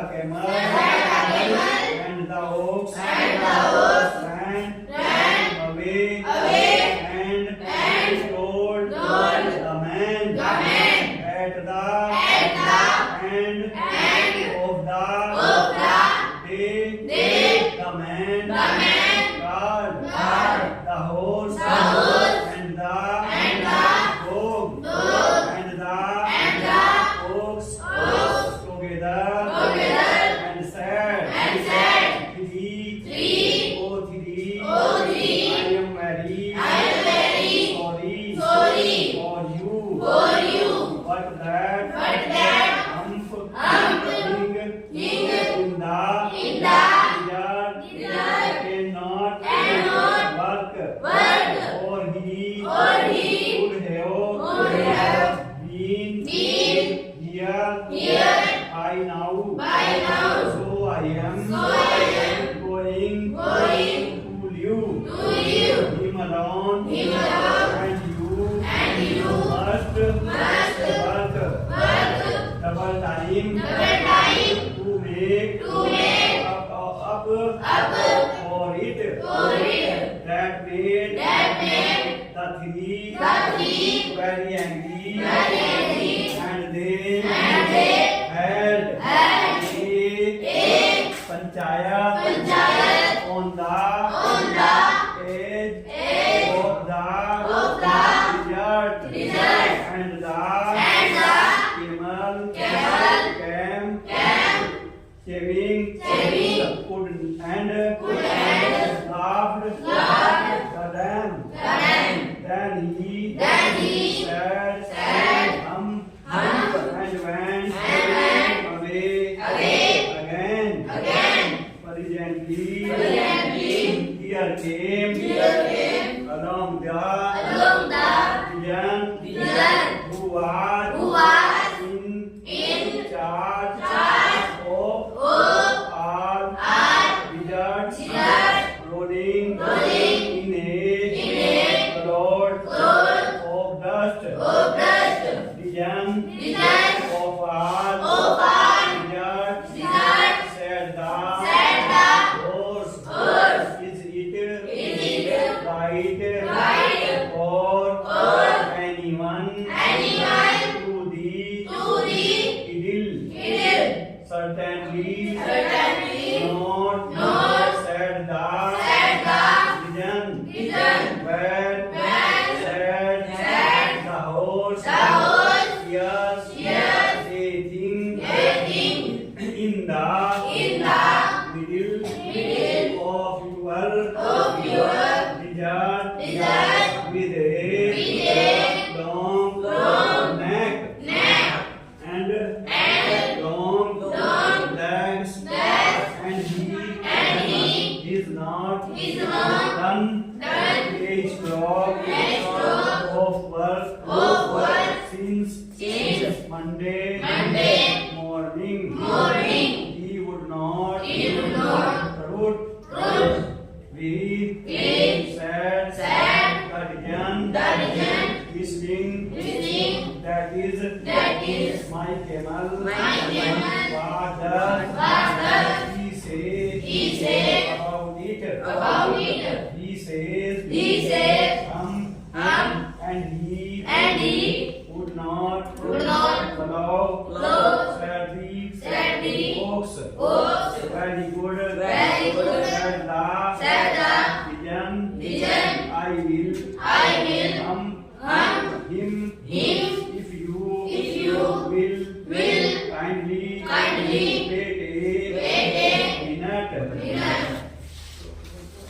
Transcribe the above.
camel, and the ox ran away, and told the man at the end of the day. The man called the horse and the dog and the ox together and said, Three, oh three, I am very sorry for you. But that hump king in the desert cannot work, or he would have been here by now. So I am going to leave him alone, and you must work double time to make up for it. That made the three very angry, and they held a panchayat on the edge of the desert, and the camel came shaving could and laughed the dam. Then he said, and went away again. Presently, here came along the pigeon who was in charge of all wizards, rolling in a cloud of dust. Pigeon of all wizards, said the horse, is it right for anyone to the idyll? Certainly not, said the pigeon. When said the horse, yes, a thing in the middle of your desert with a long neck and long legs, and he is not done a stroke of work since Monday morning. He would not root. We said the pigeon whistling, that is my camel. What does he say about it? He says and he would not follow. Said the ox, very good.